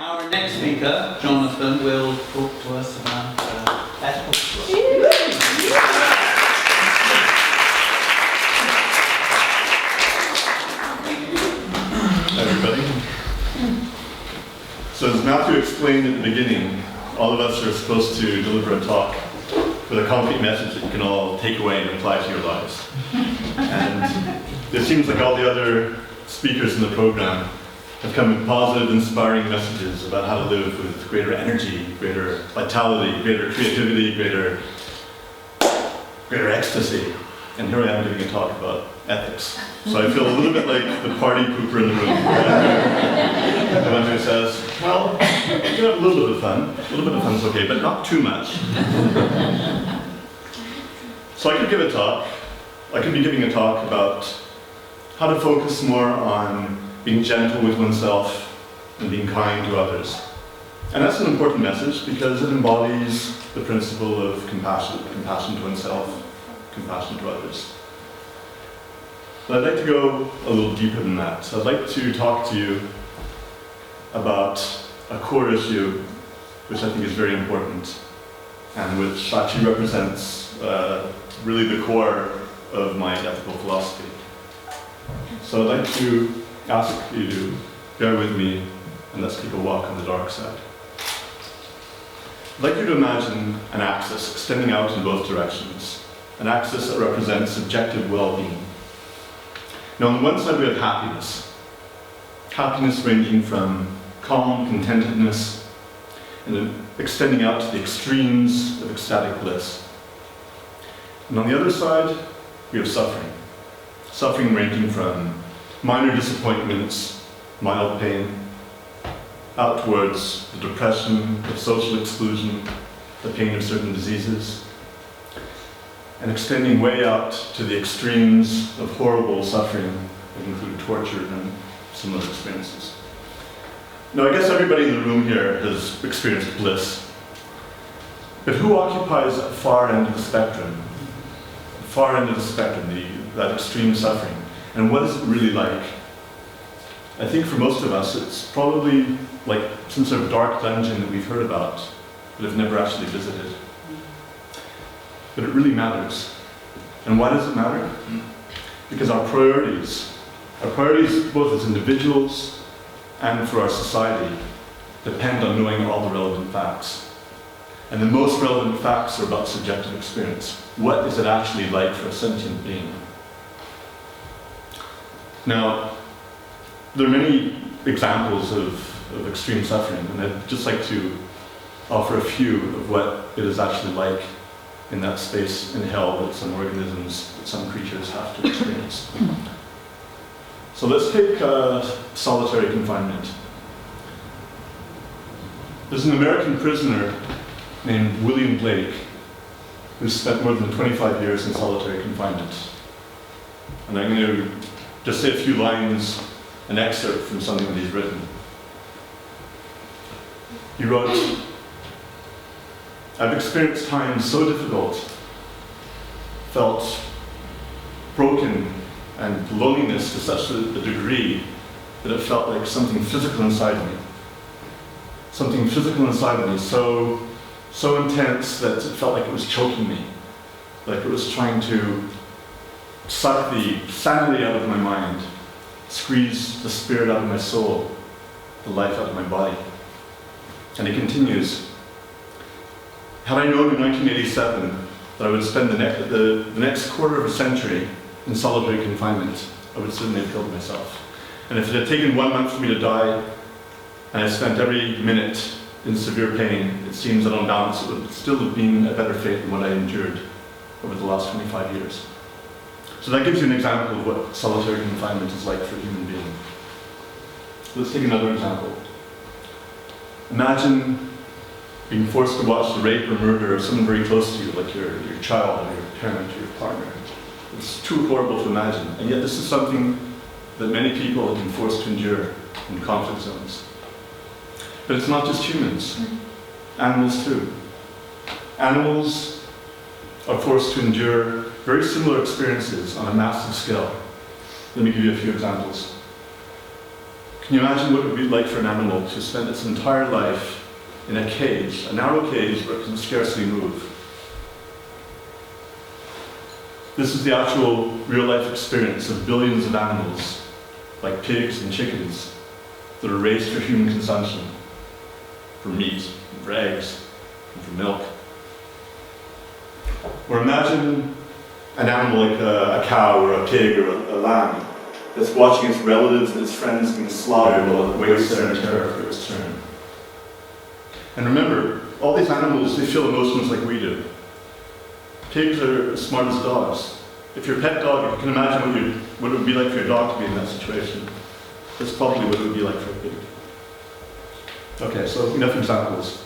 Our next speaker, Jonathan, will talk to us about ethical philosophy. Hi everybody. So as Matthew explained at the beginning, all of us are supposed to deliver a talk with a concrete message that you can all take away and apply to your lives. And it seems like all the other speakers in the program have come with positive, inspiring messages about how to live with greater energy, greater vitality, greater creativity, greater ecstasy. And here I am giving a talk about ethics. So I feel a little bit like the party pooper in the room. The one who says, well, you can have a little bit of fun. A little bit of fun's okay, but not too much. So I could give a talk. I could be giving a talk about how to focus more on being gentle with oneself and being kind to others. And that's an important message because it embodies the principle of compassion to oneself, compassion to others. But I'd like to go a little deeper than that. So I'd like to talk to you about a core issue which I think is very important and which actually represents really the core of my ethical philosophy. So I'd like to ask you to bear with me and let's take a walk on the dark side. I'd like you to imagine an axis extending out in both directions, an axis that represents subjective well-being. Now on the one side we have happiness. Happiness ranging from calm contentedness and then extending out to the extremes of ecstatic bliss. And on the other side we have suffering. Suffering ranging from minor disappointments, mild pain, out towards the depression, the social exclusion, the pain of certain diseases, and extending way out to the extremes of horrible suffering that include torture and similar experiences. Now I guess everybody in the room here has experienced bliss. But who occupies the far end of the spectrum? The far end of the spectrum, that extreme suffering. And what is it really like? I think for most of us it's probably like some sort of dark dungeon that we've heard about, but have never actually visited. But it really matters. And why does it matter? Because our priorities both as individuals and for our society, depend on knowing all the relevant facts. And the most relevant facts are about subjective experience. What is it actually like for a sentient being? Now, there are many examples of extreme suffering, and I'd just like to offer a few of what it is actually like in that space in hell that some organisms, that some creatures have to experience. So let's take solitary confinement. There's an American prisoner named William Blake who spent more than 25 years in solitary confinement. And I'm going to just say a few lines, an excerpt from something that he's written. He wrote, "I've experienced times so difficult, felt broken and loneliness to such a degree that it felt like something physical inside me. Something physical inside me so intense that it felt like it was choking me, like it was trying to suck the sanity out of my mind, squeeze the spirit out of my soul, the life out of my body." And he continues, "Had I known in 1987 that I would spend the next quarter of a century in solitary confinement, I would certainly have killed myself. And if it had taken 1 month for me to die, and I spent every minute in severe pain, it seems that on balance it would still have been a better fate than what I endured over the last 25 years. So that gives you an example of what solitary confinement is like for a human being. Let's take another example. Imagine being forced to watch the rape or murder of someone very close to you, like your child or your parent or your partner. It's too horrible to imagine, and yet this is something that many people have been forced to endure in conflict zones. But it's not just humans, animals too. Animals are forced to endure very similar experiences on a massive scale. Let me give you a few examples. Can you imagine what it would be like for an animal to spend its entire life in a cage, a narrow cage where it can scarcely move? This is the actual real-life experience of billions of animals, like pigs and chickens, that are raised for human consumption, for meat, for eggs, and for milk. Or imagine an animal like a cow or a pig or a lamb that's watching its relatives and its friends being slaughtered while it waits there in terror for its turn. And remember, all these animals, they feel emotions like we do. Pigs are as smart as dogs. If you're a pet dog, if you can imagine what it would be like for your dog to be in that situation, that's probably what it would be like for a pig. Okay, so enough examples.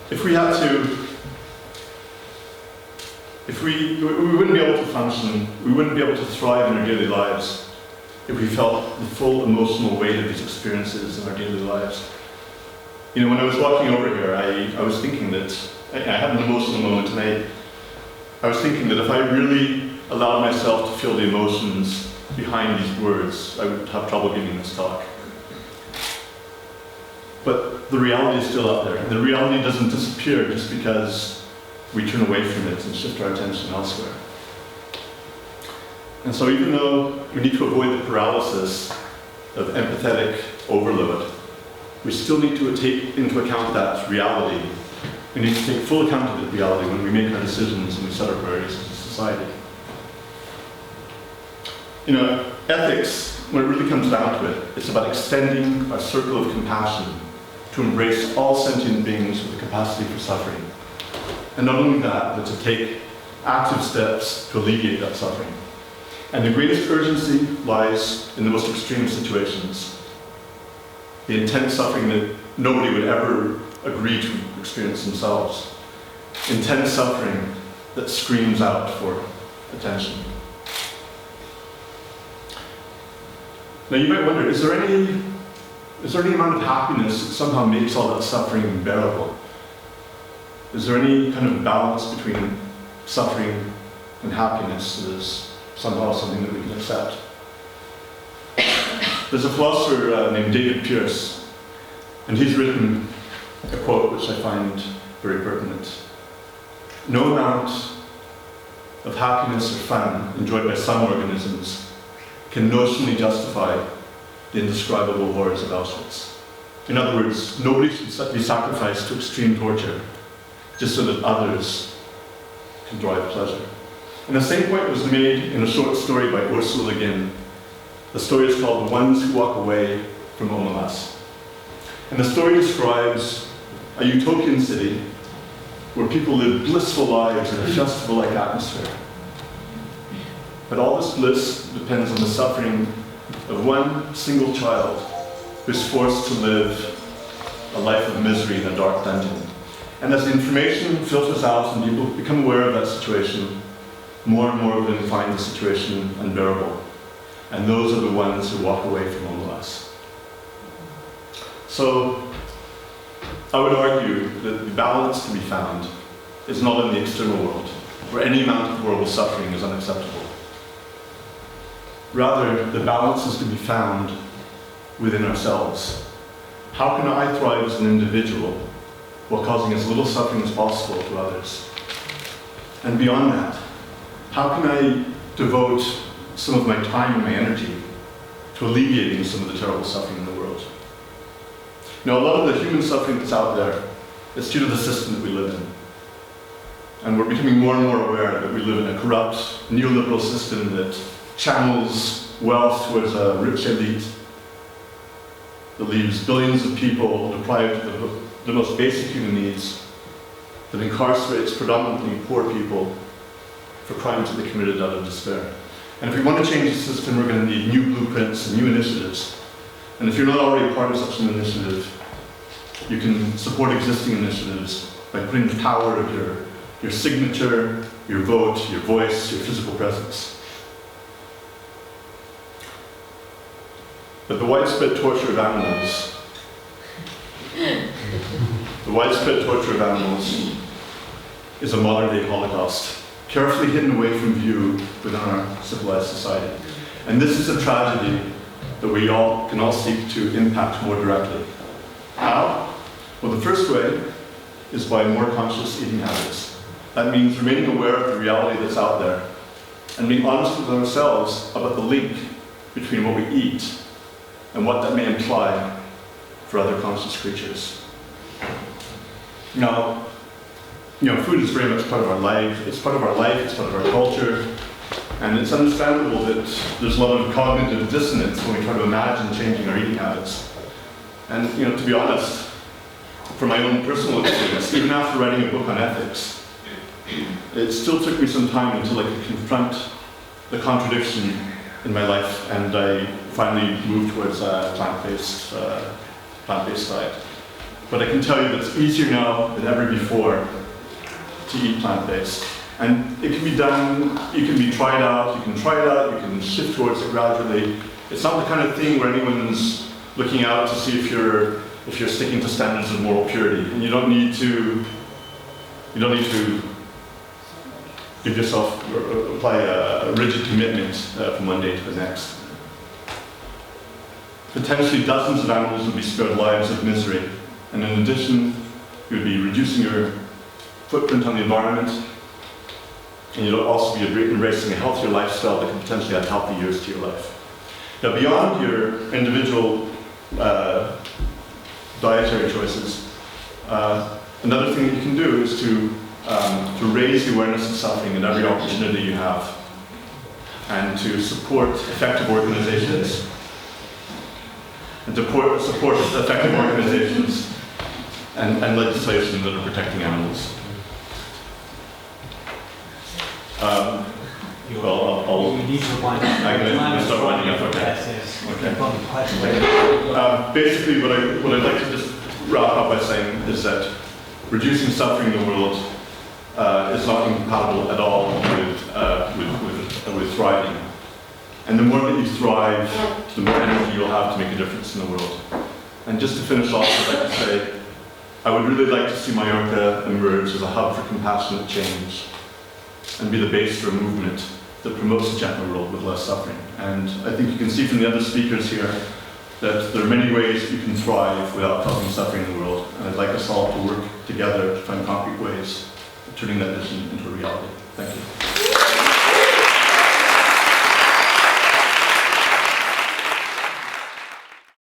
If we had to, we wouldn't be able to function, we wouldn't be able to thrive in our daily lives if we felt the full emotional weight of these experiences in our daily lives. You know, when I was walking over here, I was thinking that, I had an emotional moment, and I was thinking that if I really allowed myself to feel the emotions behind these words, I would have trouble giving this talk. But the reality is still out there. The reality doesn't disappear just because we turn away from it and shift our attention elsewhere. And so even though we need to avoid the paralysis of empathetic overload, we still need to take into account that reality. We need to take full account of the reality when we make our decisions and we set our priorities as a society. You know, ethics, when it really comes down to it, it's about extending our circle of compassion to embrace all sentient beings with the capacity for suffering. And not only that, but to take active steps to alleviate that suffering. And the greatest urgency lies in the most extreme situations. The intense suffering that nobody would ever agree to experience themselves. Intense suffering that screams out for attention. Now you might wonder, is there any amount of happiness that somehow makes all that suffering bearable? Is there any kind of balance between suffering and happiness that is somehow something that we can accept? There's a philosopher named David Pearce, and he's written a quote which I find very pertinent. No amount of happiness or fun enjoyed by some organisms can notionally justify the indescribable horrors of Auschwitz. In other words, nobody should be sacrificed to extreme torture just so that others can derive pleasure. And the same point was made in a short story by Ursula Le Guin. The story is called The Ones Who Walk Away from Omelas. And the story describes a utopian city where people live blissful lives in a festival-like atmosphere. But all this bliss depends on the suffering of one single child who's forced to live a life of misery in a dark dungeon. And as the information filters out and people become aware of that situation, more and more of them find the situation unbearable. And those are the ones who walk away from Omelas. So, I would argue that the balance to be found is not in the external world, where any amount of horrible suffering is unacceptable. Rather, the balance is to be found within ourselves. How can I thrive as an individual while causing as little suffering as possible to others? And beyond that, how can I devote some of my time and my energy to alleviating some of the terrible suffering in the world? Now, a lot of the human suffering that's out there is due to the system that we live in. And we're becoming more and more aware that we live in a corrupt, neoliberal system that channels wealth towards a rich elite, that leaves billions of people deprived of the most basic human needs, that incarcerates predominantly poor people for crimes that they committed out of despair. And if we want to change the system, we're going to need new blueprints and new initiatives. And if you're not already part of such an initiative, you can support existing initiatives by putting the power of your signature, your vote, your voice, your physical presence. But the widespread torture of animals, is a modern-day Holocaust, carefully hidden away from view within our civilized society. And this is a tragedy that we all can all seek to impact more directly. How? Well, the first way is by more conscious eating habits. That means remaining aware of the reality that's out there and being honest with ourselves about the link between what we eat and what that may imply for other conscious creatures. Now, food is very much part of our life. It's part of our life, it's part of our culture, and it's understandable that there's a lot of cognitive dissonance when we try to imagine changing our eating habits. And to be honest, from my own personal experience, even after writing a book on ethics, it still took me some time until I could confront the contradiction in my life, and I finally moved towards a plant-based diet. But I can tell you that it's easier now than ever before to eat plant-based. And it can be done, you can try it out, you can shift towards it gradually. It's not the kind of thing where anyone's looking out to see if you're sticking to standards of moral purity. And you don't need to give yourself, or apply a rigid commitment from one day to the next. Potentially dozens of animals would be spared lives of misery. And in addition, you would be reducing your footprint on the environment, and you'll also be embracing a healthier lifestyle that can potentially add healthy years to your life. Now, beyond your individual dietary choices, another thing that you can do is to raise the awareness of suffering in every opportunity you have, and to support effective organizations, and and legislation that are protecting animals. You need to wind up. I'm going to start winding up. Okay. Yes. Okay. Okay. Basically, what I'd like to just wrap up by saying is that reducing suffering in the world is not incompatible at all with thriving. And the more that you thrive, the more energy you'll have to make a difference in the world. And just to finish off, I'd like to say, I would really like to see Mallorca emerge as a hub for compassionate change and be the base for a movement that promotes a gentler world with less suffering. And I think you can see from the other speakers here that there are many ways you can thrive without causing suffering in the world. And I'd like us all to work together to find concrete ways of turning that vision into a reality. Thank you.